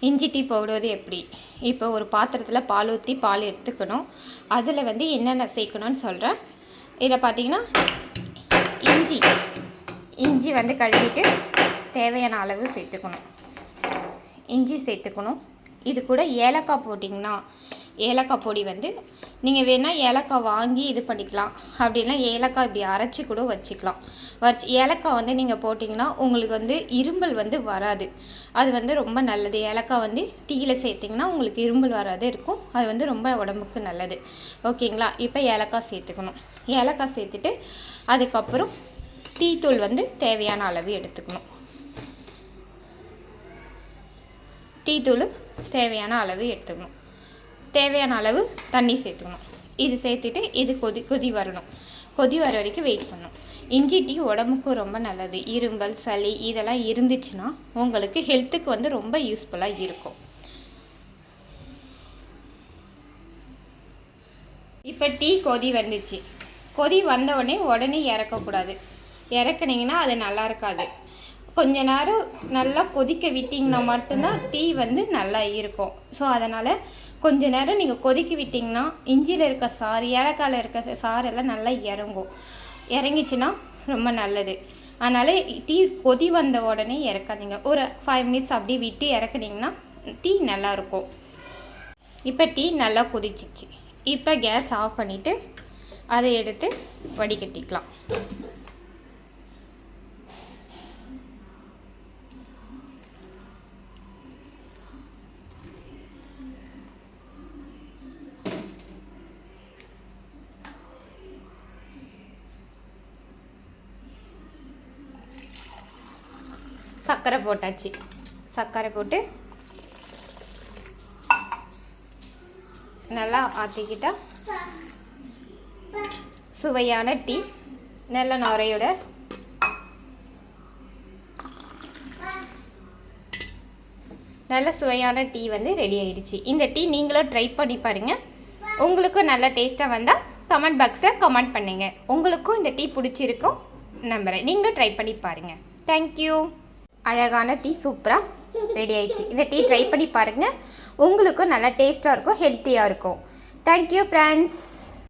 இஞ்சி டீ போடுவது எப்படி? இப்போ ஒரு பாத்திரத்தில் பால் ஊற்றி பால் எடுத்துக்கணும். அதில் வந்து என்னென்ன சேர்க்கணும்னு சொல்கிறேன். இதில் பார்த்தீங்கன்னா இஞ்சி வந்து கழுவிட்டு தேவையான அளவு சேர்த்துக்கணும். இஞ்சி சேர்த்துக்கணும். இது கூட ஏலக்காய் போட்டிங்கன்னா, ஏலக்காய் பொடி வந்து நீங்கள் வேணால் ஏலக்காய் வாங்கி இது பண்ணிக்கலாம். அப்படின்னா ஏலக்காய் இப்படி அரைச்சி கூட வச்சுக்கலாம். ஏலக்காய் வந்து நீங்கள் போட்டிங்கன்னா உங்களுக்கு வந்து இருமல் வந்து வராது. அது வந்து ரொம்ப நல்லது. ஏலக்காய் வந்து டீயில் சேர்த்திங்கன்னா உங்களுக்கு இருமல் வராது இருக்கும். அது வந்து ரொம்ப உடம்புக்கு நல்லது. ஓகேங்களா? இப்போ ஏலக்காய் சேர்த்துக்கணும். ஏலக்காய் சேர்த்துட்டு அதுக்கப்புறம் டீ தூள் வந்து தேவையான அளவு எடுத்துக்கணும். டீ தூள் தேவையான அளவு எடுத்துக்கணும். தேவையான அளவு தண்ணி சேர்த்துக்கணும். இது சேர்த்துட்டு இது கொதி வரணும். கொதி வர வரைக்கும் வெயிட் பண்ணணும். இஞ்சி டீ உடம்புக்கு ரொம்ப நல்லது. இரும்பல், சளி இதெல்லாம் இருந்துச்சுன்னா உங்களுக்கு ஹெல்த்துக்கு வந்து ரொம்ப யூஸ்ஃபுல்லாக இருக்கும். இப்போ டீ கொதி வந்துச்சு. கொதி வந்தவுடனே உடனே இறக்கக்கூடாது. இறக்குனீங்கன்னா அது நல்லா இருக்காது. கொஞ்ச நேரம் நல்லா கொதிக்க விட்டிங்கன்னா மட்டும்தான் டீ வந்து நல்லா இருக்கும். ஸோ அதனால் கொஞ்ச நேரம் நீங்கள் கொதிக்க விட்டிங்கன்னா இஞ்சியில் இருக்க சாறு, ஏலக்காயில் இருக்க சாரெல்லாம் நல்லா இறங்கும். இறங்கிச்சின்னா ரொம்ப நல்லது. அதனால் டீ கொதி வந்த உடனே இறக்காதீங்க. ஒரு 5 மினிட்ஸ் அப்படியே விட்டு இறக்குனீங்கன்னா டீ நல்லாயிருக்கும். இப்போ டீ நல்லா கொதிச்சிச்சு. இப்போ கேஸ் ஆஃப் பண்ணிவிட்டு அதை எடுத்து வடிகட்டிக்கலாம். சர்க்கரை போட்டாச்சு. சர்க்கரை போட்டு நல்லா ஆற்றிக்கிட்டா சுவையான டீ நல்ல நுரையோட நல்ல சுவையான டீ வந்து ரெடி ஆயிடுச்சு. இந்த டீ நீங்களும் ட்ரை பண்ணி பாருங்கள். உங்களுக்கும் நல்ல டேஸ்ட்டாக வந்தால் கமெண்ட் பாக்ஸில் கமெண்ட் பண்ணுங்கள். உங்களுக்கும் இந்த டீ பிடிச்சிருக்கும் நம்புகிறேன். நீங்களும் ட்ரை பண்ணி பாருங்கள். தேங்க்யூ. அழகான டீ சூப்பராக ரெடி ஆயிடுச்சு. இந்த டீ ட்ரை பண்ணி பாருங்கள். உங்களுக்கும் நல்லா டேஸ்ட்டாக இருக்கும், ஹெல்த்தியாக இருக்கும். Thank you friends.